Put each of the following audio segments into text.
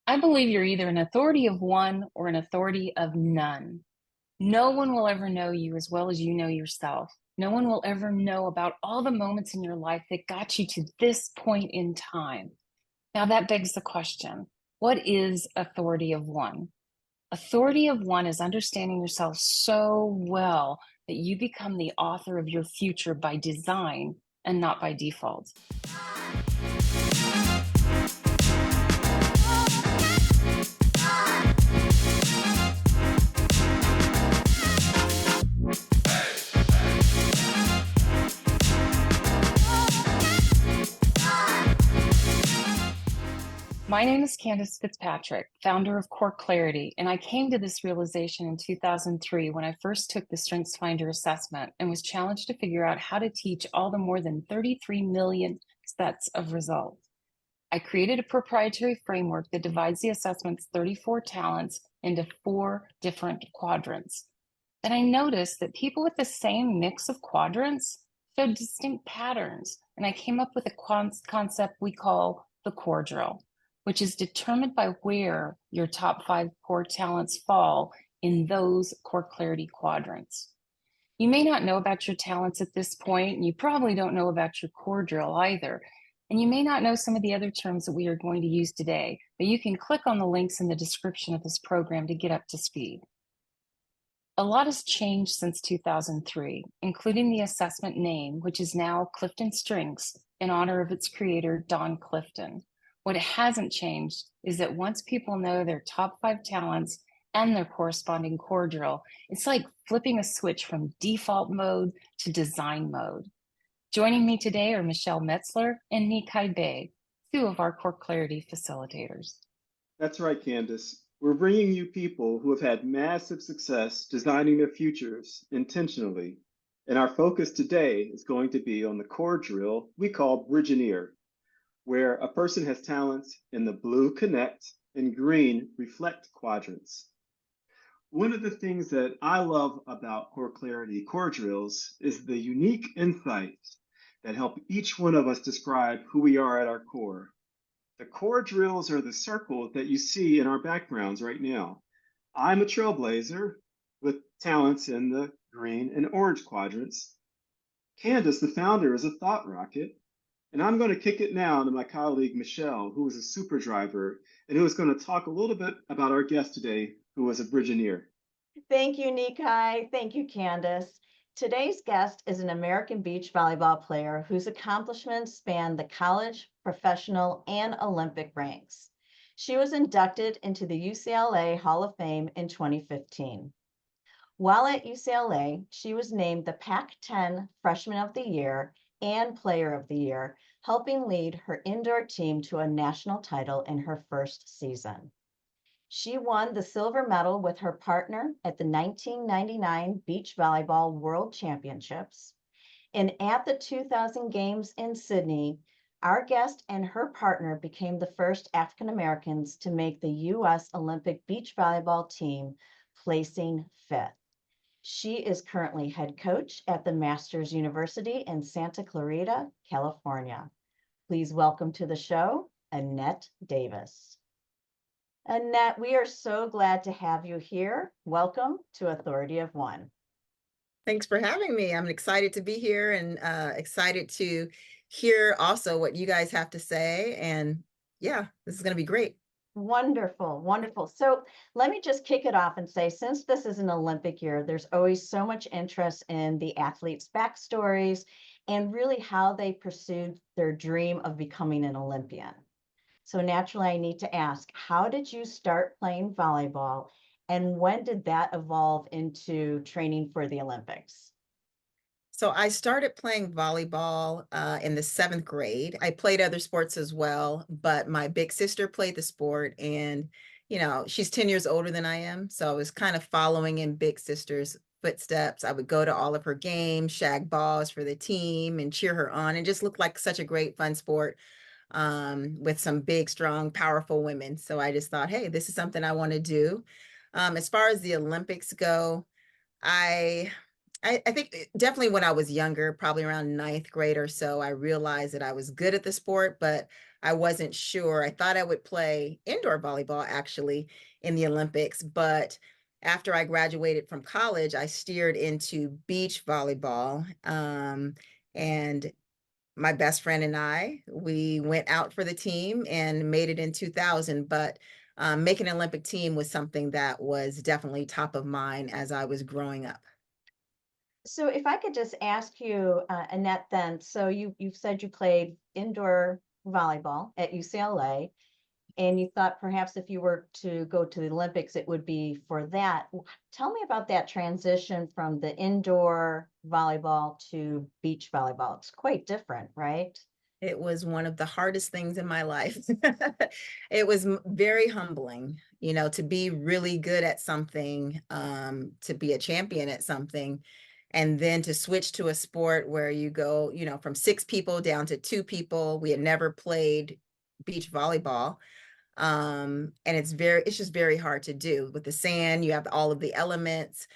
I believe you're either an authority of one or an authority of none. No one will ever know you as well as you know yourself. No one will ever know about all the moments in your life that got you to this point in time. Now, that begs the question, what is authority of one? Authority of one is understanding yourself so well that you become the author of your future by design and not by default. My name is Candace Fitzpatrick, founder of Core Clarity, and I came to this realization in 2003 when I first took the StrengthsFinder assessment and was challenged to figure out how to teach all the more than 33 million sets of results. I created a proprietary framework that divides the assessment's 34 talents into 4 different quadrants. Then I noticed that people with the same mix of quadrants showed distinct patterns, and I came up with a concept we call the core drill, which is determined by where your top 5 core talents fall in those core clarity quadrants. You may not know about your talents at this point, and you probably don't know about your core drill either. And you may not know some of the other terms that we are going to use today, but you can click on the links in the description of this program to get up to speed. A lot has changed since 2003, including the assessment name, which is now CliftonStrengths in honor of its creator, Don Clifton. What hasn't changed is that once people know their top 5 talents and their corresponding core drill, it's like flipping a switch from default mode to design mode. Joining me today are Michele Metzler and Neeki Bey, 2 of our Core Clarity facilitators. That's right, Candace. We're bringing you people who have had massive success designing their futures intentionally. And our focus today is going to be on the core drill we call Bridgineer, where a person has talents in the blue connect and green reflect quadrants. One of the things that I love about Core Clarity core drills is the unique insights that help each one of us describe who we are at our core. The core drills are the circles that you see in our backgrounds right now. I'm a trailblazer with talents in the green and orange quadrants. Candace, the founder, is a thought rocket. And I'm going to kick it now to my colleague, Michele, who is a super driver and who is going to talk a little bit about our guest today, who is a Bridgineer. Thank you, Neeki. Thank you, Candace. Today's guest is an American beach volleyball player whose accomplishments span the college, professional, and Olympic ranks. She was inducted into the UCLA Hall of Fame in 2015. While at UCLA, she was named the Pac-10 Freshman of the Year and Player of the Year, helping lead her indoor team to a national title in her first season. She won the silver medal with her partner at the 1999 Beach Volleyball World Championships. And at the 2000 Games in Sydney, our guest and her partner became the first African Americans to make the U.S. Olympic beach volleyball team, placing 5th. She is currently head coach at the Masters University in Santa Clarita, California. Please welcome to the show, Annett Davis. Annett, we are so glad to have you here. Welcome to Authority of One. Thanks for having me. I'm excited to be here and excited to hear also what you guys have to say. And yeah, this is going to be great. Wonderful, wonderful. So let me just kick it off and say, since this is an Olympic year, there's always so much interest in the athletes' backstories and really how they pursued their dream of becoming an Olympian. So naturally, I need to ask, how did you start playing volleyball and when did that evolve into training for the Olympics? So I started playing volleyball in the 7th grade. I played other sports as well, but my big sister played the sport and, you know, she's 10 years older than I am. So I was kind of following in big sister's footsteps. I would go to all of her games, shag balls for the team and cheer her on. It just looked like such a great fun sport with some big, strong, powerful women. So I just thought, hey, this is something I want to do. As far as the Olympics go, I think definitely when I was younger, probably around 9th grade or so, I realized that I was good at the sport, but I wasn't sure. I thought I would play indoor volleyball actually in the Olympics, but after I graduated from college, I steered into beach volleyball. And my best friend and I, we went out for the team and made it in 2000. But making an Olympic team was something that was definitely top of mind as I was growing up. So if I could just ask you, Annette, then, so you've said you played indoor volleyball at UCLA, and you thought perhaps if you were to go to the Olympics, it would be for that. Tell me about that transition from the indoor volleyball to beach volleyball. It's quite different, right? It was one of the hardest things in my life. It was very humbling, you know, to be really good at something, to be a champion at something, and then to switch to a sport where you go, you know, from 6 people down to 2 people. We had never played beach volleyball. And it's just very hard to do with the sand. You have all of the elements.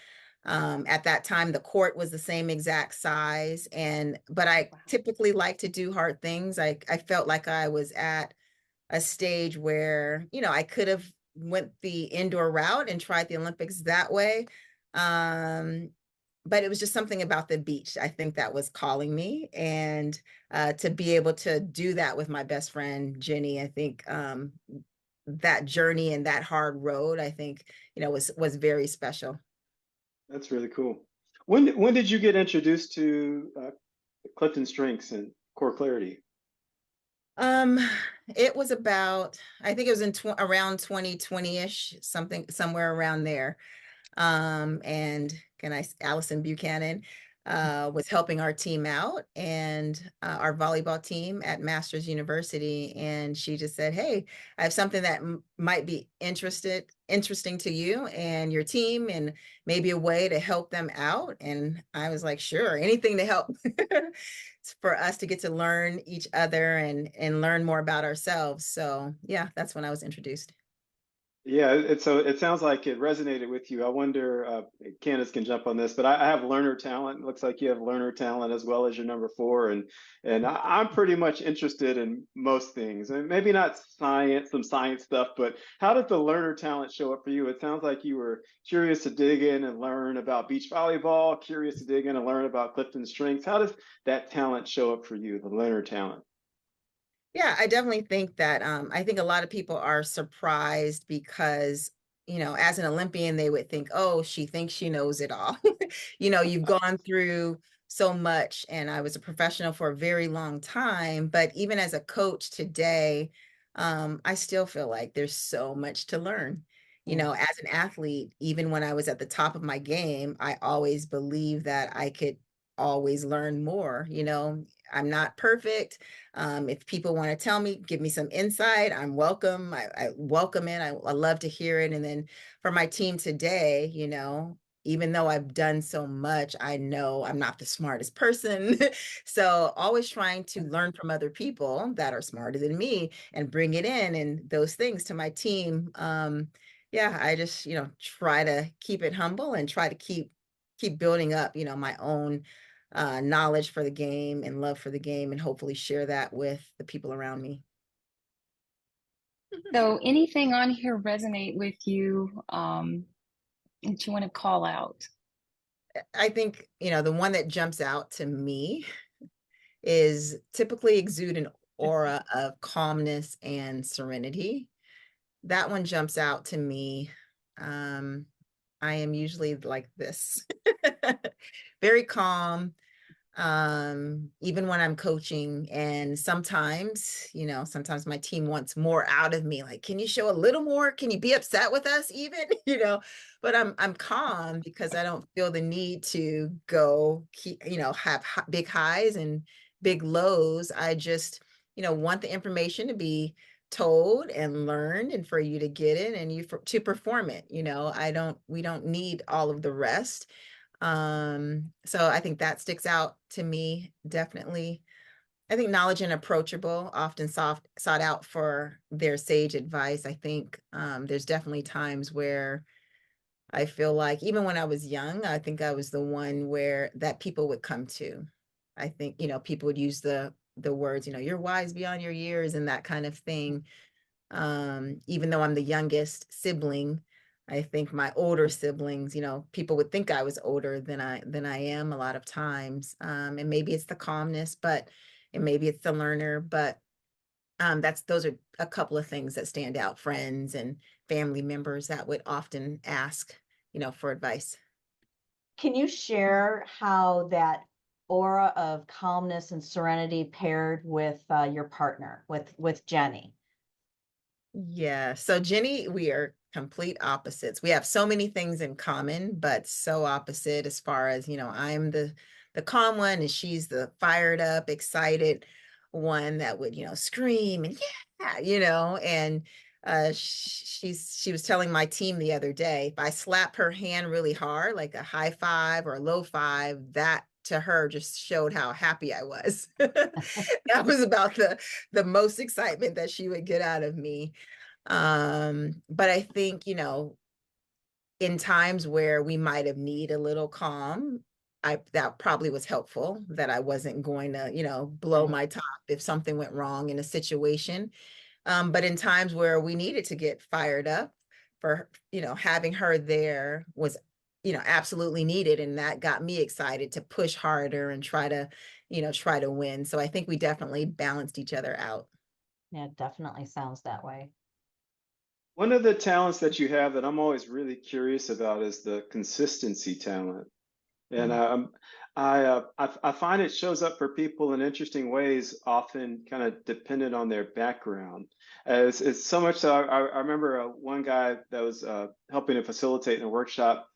At that time, the court was the same exact size. But I typically like to do hard things. I felt like I was at a stage where, you know, I could have went the indoor route and tried the Olympics that way. But it was just something about the beach, I think, that was calling me. And to be able to do that with my best friend, Jenny, I think that journey and that hard road, I think, you know, was very special. That's really cool. When did you get introduced to CliftonStrengths and Core Clarity? Um, it was about, I think it was in around 2020-ish, somewhere around there. And Allison Buchanan was helping our team out, and our volleyball team at Masters University. And she just said, "Hey, I have something that might be interesting to you and your team, and maybe a way to help them out." And I was like, "Sure, anything to help." For us to get to learn each other and learn more about ourselves. So yeah, that's when I was introduced. Yeah, so it sounds like it resonated with you. I wonder, Candace can jump on this, but I have learner talent. It looks like you have learner talent as well as your number four, and I'm pretty much interested in most things, and maybe not science, some science stuff, but how did the learner talent show up for you? It sounds like you were curious to dig in and learn about beach volleyball, curious to dig in and learn about CliftonStrengths. How does that talent show up for you, the learner talent? Yeah, I definitely think that I think a lot of people are surprised because, you know, as an Olympian, they would think, oh, she thinks she knows it all. You know, you've gone through so much, and I was a professional for a very long time. But even as a coach today, I still feel like there's so much to learn. You know, as an athlete, even when I was at the top of my game, I always believed that I could always learn more. You know, I'm not perfect. If people want to tell me, give me some insight, I'm welcome. I welcome it. I love to hear it. And then for my team today, you know, even though I've done so much, I know I'm not the smartest person. So always trying to learn from other people that are smarter than me and bring it in and those things to my team. Yeah, I just, you know, try to keep it humble and try to keep building up, you know, my own knowledge for the game and love for the game, and hopefully share that with the people around me. So anything on here resonate with you that you want to call out? I think, you know, the one that jumps out to me is typically exude an aura of calmness and serenity. That one jumps out to me. I am usually like this, very calm, even when I'm coaching. And sometimes, you know, sometimes my team wants more out of me, like, can you show a little more, can you be upset with us even? You know, but I'm calm because I don't feel the need to go you know, have big highs and big lows. I just, you know, want the information to be told and learned, and for you to get it and to perform it. You know, we don't need all of the rest. So I think that sticks out to me, definitely. I think knowledge and approachable, often sought out for their sage advice. I think there's definitely times where I feel like, even when I was young, I think I was the one where that people would come to. I think, you know, people would use the the words, you're wise beyond your years and that kind of thing. Even though I'm the youngest sibling, I think my older siblings, people would think I was older than I am a lot of times. And maybe it's the calmness, and maybe it's the learner, but those are a couple of things that stand out. Friends and family members that would often ask, for advice. Can you share how that aura of calmness and serenity paired with your partner, with Jenny? Yeah. So Jenny, we are complete opposites. We have so many things in common, but so opposite as far as, I'm the calm one and she's the fired up, excited one that would, scream and and she was telling my team the other day, if I slap her hand really hard, like a high five or a low five, that to her just showed how happy I was. That was about the most excitement that she would get out of me. But I think, in times where we might have need a little calm, that probably was helpful, that I wasn't going to, blow my top if something went wrong in a situation. But in times where we needed to get fired up, for, having her there was, absolutely needed. And that got me excited to push harder and try to win. So I think we definitely balanced each other out. Yeah, it definitely sounds that way. One of the talents that you have that I'm always really curious about is the consistency talent. And I find it shows up for people in interesting ways, often kind of dependent on their background. As it's so much so, I remember one guy that was helping to facilitate in a workshop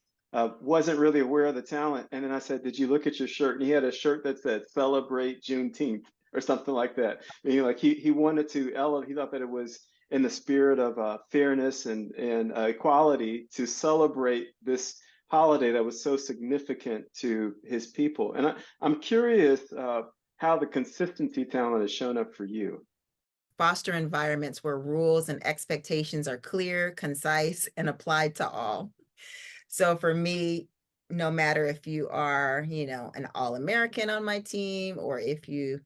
wasn't really aware of the talent, and then I said, "Did you look at your shirt?" And he had a shirt that said "Celebrate Juneteenth" or something like that. Meaning, like he wanted to elevate. He thought that it was in the spirit of fairness and equality to celebrate this holiday that was so significant to his people. And I'm curious how the consistency talent has shown up for you. Foster environments where rules and expectations are clear, concise, and applied to all. So for me, no matter if you are, an All-American on my team, or if you,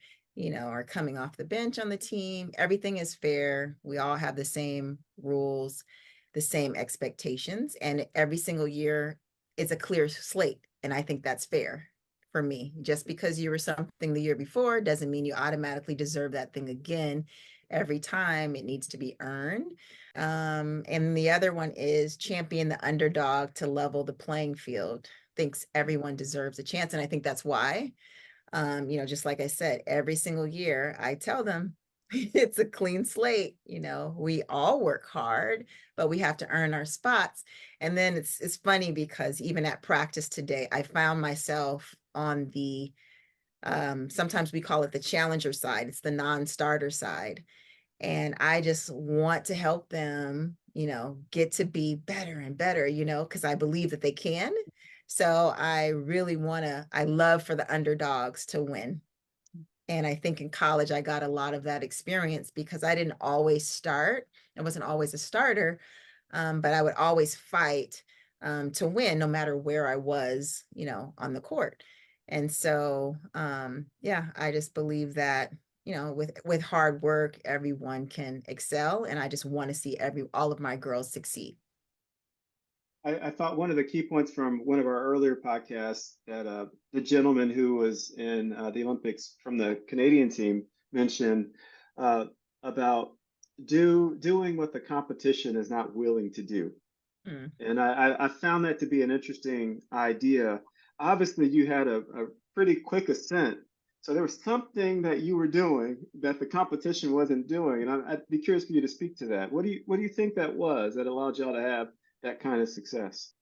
are coming off the bench on the team, everything is fair. We all have the same rules, the same expectations, and every single year it's a clear slate. And I think that's fair for me. Just because you were something the year before doesn't mean you automatically deserve that thing again. Every time it needs to be earned. And the other one is champion the underdog to level the playing field. Thinks everyone deserves a chance. And I think that's why, just like I said, every single year I tell them it's a clean slate. We all work hard, but we have to earn our spots. And then it's funny because even at practice today, I found myself on the sometimes we call it the challenger side. It's the non-starter side. And I just want to help them, get to be better and better, because I believe that they can. So I love for the underdogs to win. And I think in college, I got a lot of that experience because I didn't always start. I wasn't always a starter, but I would always fight to win no matter where I was, on the court. And so, I just believe that, with hard work, everyone can excel. And I just want to see all of my girls succeed. I thought one of the key points from one of our earlier podcasts that the gentleman who was in the Olympics from the Canadian team mentioned about doing what the competition is not willing to do. And I found that to be an interesting idea. Obviously, you had a pretty quick ascent. So there was something that you were doing that the competition wasn't doing. And I'd be curious for you to speak to that. What do you think that was that allowed y'all to have that kind of success?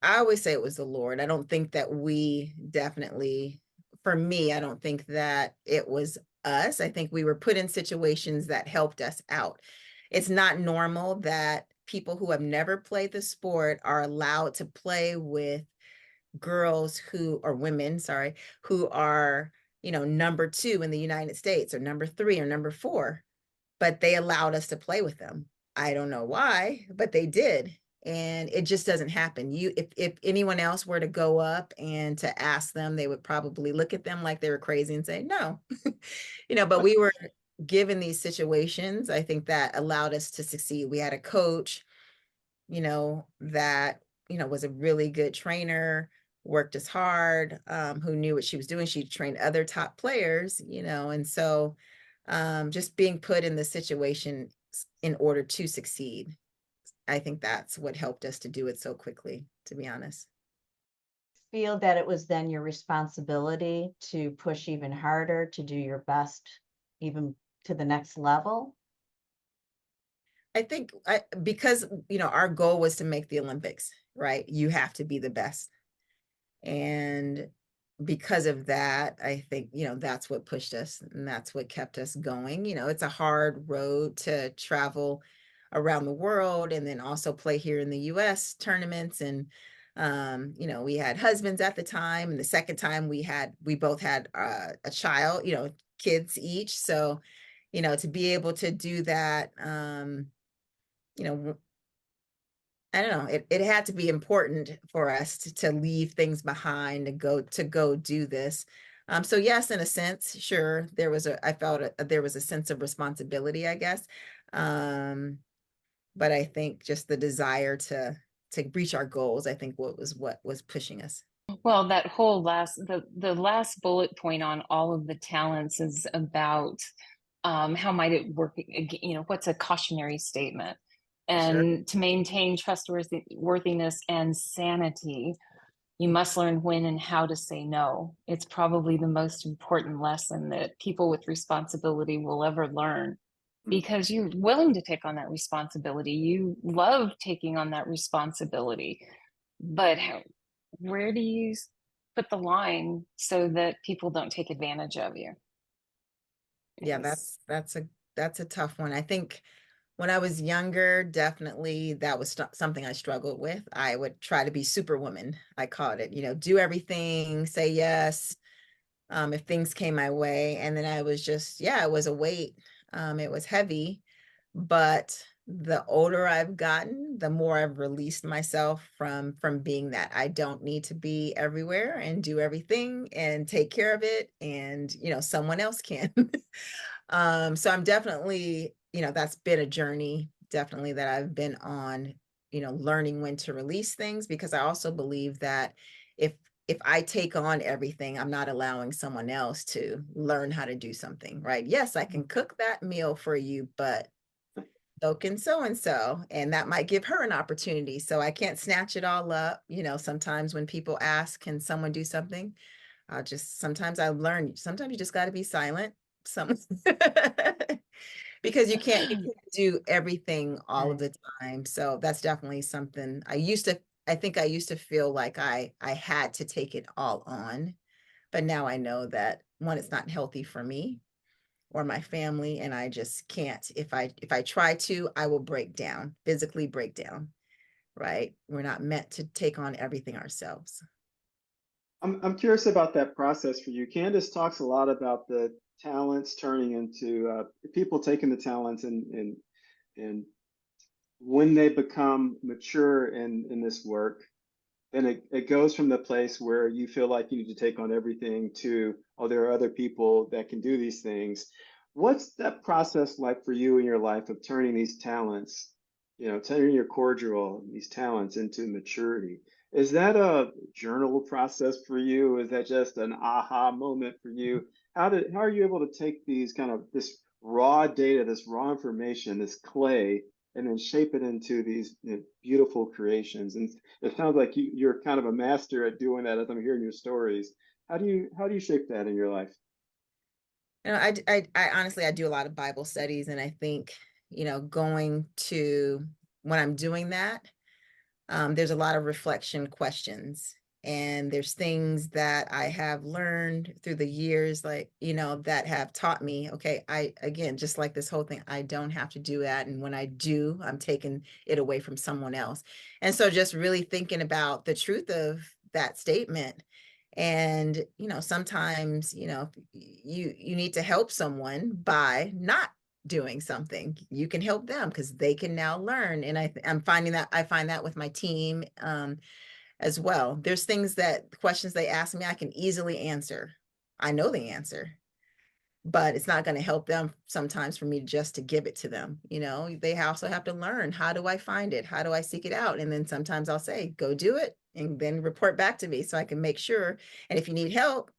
I always say it was the Lord. I don't think that for me, I don't think that it was us. I think we were put in situations that helped us out. It's not normal that people who have never played the sport are allowed to play with girls or women, sorry, who are, number 2 in the United States or number 3 or number 4, but they allowed us to play with them. I don't know why, but they did. And it just doesn't happen. If anyone else were to go up and to ask them, they would probably look at them like they were crazy and say, no, but we were given these situations. I think that allowed us to succeed. We had a coach, that, was a really good trainer, worked as hard, who knew what she was doing. She trained other top players, and so just being put in the situation in order to succeed. I think that's what helped us to do it so quickly, to be honest. Feel that it was then your responsibility to push even harder, to do your best, even to the next level? I think because, our goal was to make the Olympics, right? You have to be the best. And because of that, I think, that's what pushed us and that's what kept us going. It's a hard road to travel around the world and then also play here in the US tournaments. And, we had husbands at the time. And the second time we both had a child, kids each. So, to be able to do that, I don't know, it had to be important for us to leave things behind to go do this. So yes, in a sense, sure, I felt there was a sense of responsibility, I guess. But I think just the desire to reach our goals, I think what was pushing us. Well, that whole the last bullet point on all of the talents is about how might it work, what's a cautionary statement? Sure. And to maintain trustworthiness and sanity, you must learn when and how to say no. It's probably the most important lesson that people with responsibility will ever learn, because you're willing to take on that responsibility. You love taking on that responsibility. But where do you put the line so that people don't take advantage of you? Yeah, that's a tough one. I think when I was younger, definitely that was something I struggled with. I would try to be superwoman. I called it, do everything, say yes, if things came my way. And then I was just, it was a weight. It was heavy, but the older I've gotten, the more I've released myself from being that. I don't need to be everywhere and do everything and take care of it. And, someone else can. So I'm definitely, that's been a journey, definitely, that I've been on, learning when to release things, because I also believe that if I take on everything, I'm not allowing someone else to learn how to do something, right? Yes, I can cook that meal for you, but so can so-and-so, and that might give her an opportunity. So I can't snatch it all up. Sometimes when people ask, can someone do something? Sometimes I learn, sometimes you just got to be silent. Because you can't do everything all of the time. So that's definitely something I think I used to feel like I had to take it all on, but now I know that, one, it's not healthy for me or my family, and I just can't. If I try to, I will physically break down, right? We're not meant to take on everything ourselves. I'm curious about that process for you. Candace talks a lot about the talents turning into people taking the talents and when they become mature in this work, then it goes from the place where you feel like you need to take on everything to, oh, there are other people that can do these things. What's that process like for you in your life of turning these talents, turning your cordial, these talents into maturity? Is that a journal process for you? Is that just an aha moment for you? How are you able to take these kind of this raw data, this raw information, this clay, and then shape it into these beautiful creations? And it sounds like you're kind of a master at doing that as I'm hearing your stories. How do you shape that in your life? I honestly, I do a lot of Bible studies, and I think, going to when I'm doing that, there's a lot of reflection questions, and there's things that I have learned through the years, like, that have taught me, okay, again, just like this whole thing, I don't have to do that. And when I do, I'm taking it away from someone else. And so just really thinking about the truth of that statement. And, sometimes, you need to help someone by not doing something, you can help them because they can now learn. And I'm finding that I find that with my team as well. There's questions they ask me, I can easily answer. I know the answer, but it's not going to help them sometimes for me just to give it to them. They also have to learn, how do I find it? How do I seek it out? And then sometimes I'll say, go do it and then report back to me so I can make sure. And if you need help,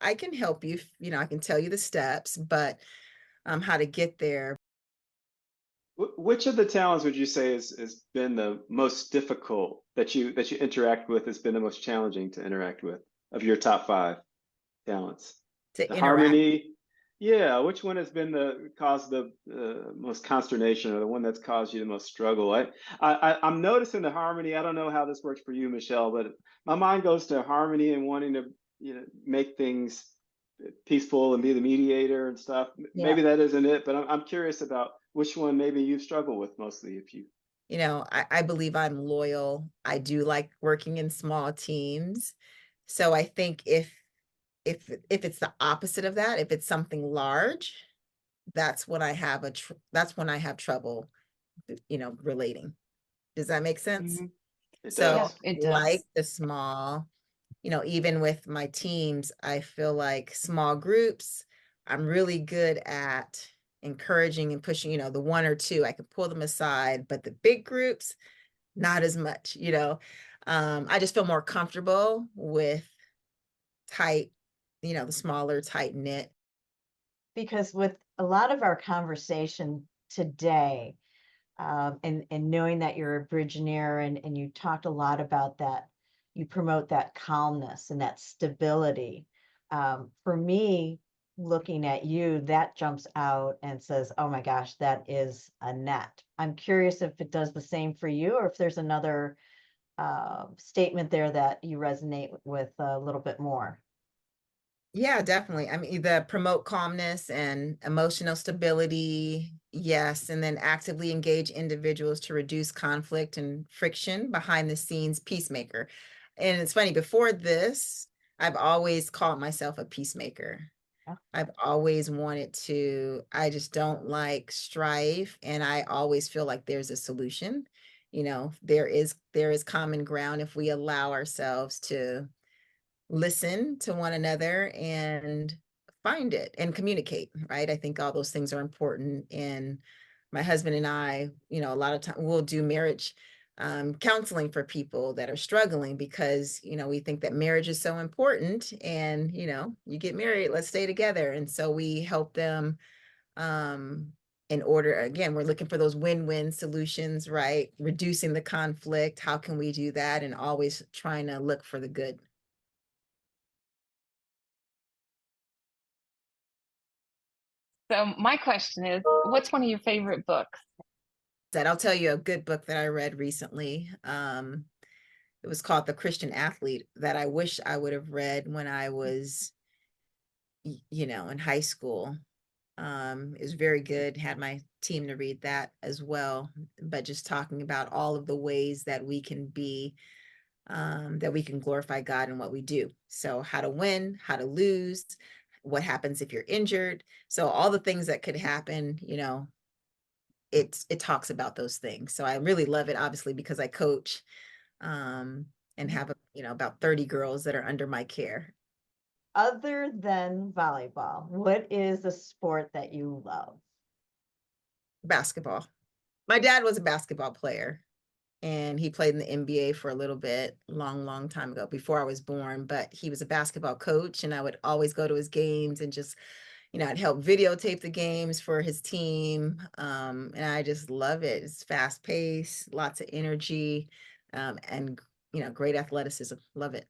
I can help you. I can tell you the steps, but how to get there. Which of the talents would you say has been the most difficult that you interact with, has been the most challenging to interact with, of your top 5 talents? To The interact. harmony, yeah. Which one has been caused the most consternation, or the one that's caused you the most struggle? I'm noticing the harmony. I don't know how this works for you, Michele, but my mind goes to harmony and wanting to make things peaceful and be the mediator and stuff. Yeah. Maybe that isn't it, but I'm curious about which one maybe you struggle with mostly, if you. I believe I'm loyal. I do like working in small teams. So I think if it's the opposite of that, if it's something large, that's when I have that's when I have trouble, relating. Does that make sense? Mm-hmm. It So Yeah, does. it like does. the small, even with my teams, I feel like small groups, I'm really good at encouraging and pushing, the 1 or 2, I can pull them aside, but the big groups, not as much. I just feel more comfortable with tight, the smaller, tight knit. Because with a lot of our conversation today, and knowing that you're a Bridgeneer, and you talked a lot about that, you promote that calmness and that stability. For me, looking at you, that jumps out and says, oh my gosh, that is Annett. I'm curious if it does the same for you, or if there's another statement there that you resonate with a little bit more. Yeah, definitely. I mean, the promote calmness and emotional stability. Yes. And then actively engage individuals to reduce conflict and friction, behind the scenes peacemaker. And it's funny, before this, I've always called myself a peacemaker. Yeah. I've always wanted to, I just don't like strife. And I always feel like there's a solution. There is common ground if we allow ourselves to listen to one another and find it and communicate, right? I think all those things are important. And my husband and I, a lot of time we'll do marriage counseling for people that are struggling, because we think that marriage is so important, and you get married, let's stay together. And so we help them in order, again, we're looking for those win-win solutions, right? Reducing the conflict, how can we do that, and always trying to look for the good. So my question is, what's one of your favorite books? That I'll tell you a good book that I read recently. It was called The Christian Athlete, that I wish I would have read when I was, in high school. It was very good. Had my team to read that as well, but just talking about all of the ways that we can that we can glorify God in what we do. So how to win, how to lose, what happens if you're injured. So all the things that could happen, it talks about those things. So I really love it, obviously, because I coach and have about 30 girls that are under my care. Other than volleyball, what is a sport that you love? Basketball. My dad was a basketball player, and he played in the NBA for a little bit, long time ago, before I was born. But he was a basketball coach, and I would always go to his games and just, I'd help videotape the games for his team. And I just love it. It's fast paced, lots of energy, and, great athleticism. Love it.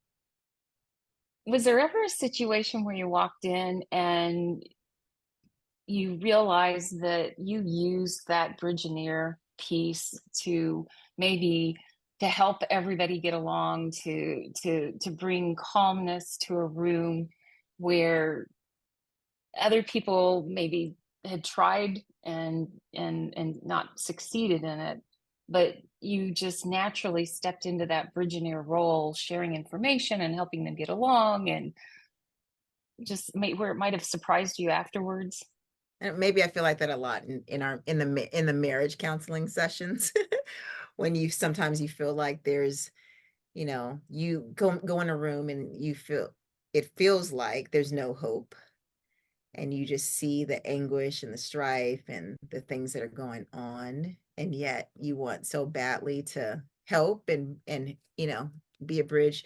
Was there ever a situation where you walked in and you realized that you used that Bridgeneer piece to maybe to help everybody get along, to bring calmness to a room where other people maybe had tried and not succeeded in it, but you just naturally stepped into that Bridgeneer role, sharing information and helping them get along, and just where it might have surprised you afterwards? And maybe I feel like that a lot in the marriage counseling sessions when you sometimes you feel like there's, you go in a room and it feels like there's no hope, and you just see the anguish and the strife and the things that are going on, and yet you want so badly to help and be a bridge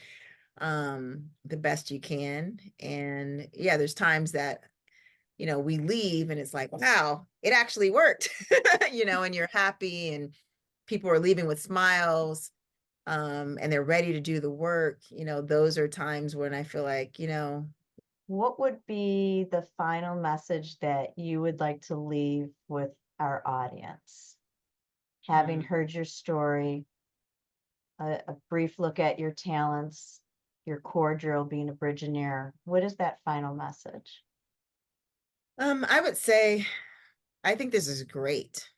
the best you can. And yeah, there's times that we leave and it's like, wow, it actually worked. And you're happy and people are leaving with smiles, and they're ready to do the work. Those are times when I feel like, What would be the final message that you would like to leave with our audience? Having heard your story, a brief look at your talents, your core drill being a Bridgeoneer, what is that final message? I would say, I think this is great.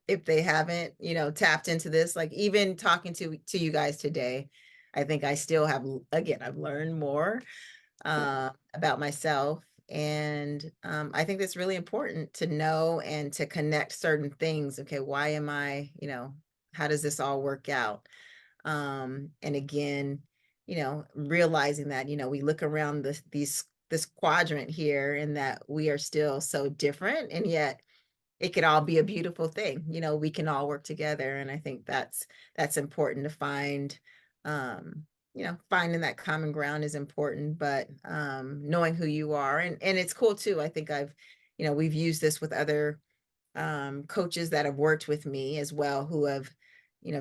If they haven't, tapped into this, like even talking to you guys today, I think I still have, again, I've learned more about myself. And I think that's really important to know and to connect certain things. Okay, why am I, how does this all work out? And again, realizing that, we look around this quadrant here and that we are still so different, and yet it could all be a beautiful thing. We can all work together. And I think that's important to find. Finding that common ground is important, but knowing who you are, and it's cool too. I think we've used this with other coaches that have worked with me as well, who have,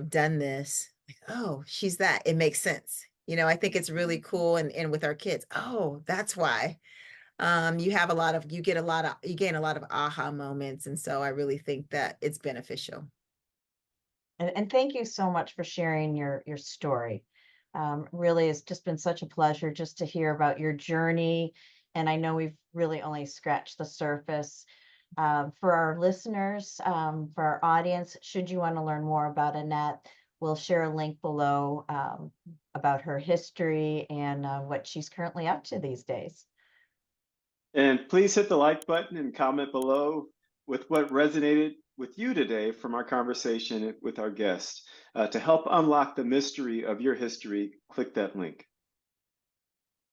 done this. Like, oh, she's that. It makes sense. I think it's really cool. And with our kids, oh, that's why. You gain a lot of aha moments. And so I really think that it's beneficial. And thank you so much for sharing your story. Really, it's just been such a pleasure just to hear about your journey. And I know we've really only scratched the surface. For our listeners, for our audience, should you want to learn more about Annett, we'll share a link below about her history and what she's currently up to these days. And please hit the like button and comment below with what resonated with you today from our conversation with our guest. To help unlock the mystery of your history, click that link.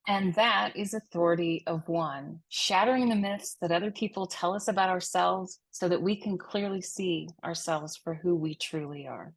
And that is Authority of One, shattering the myths that other people tell us about ourselves so that we can clearly see ourselves for who we truly are.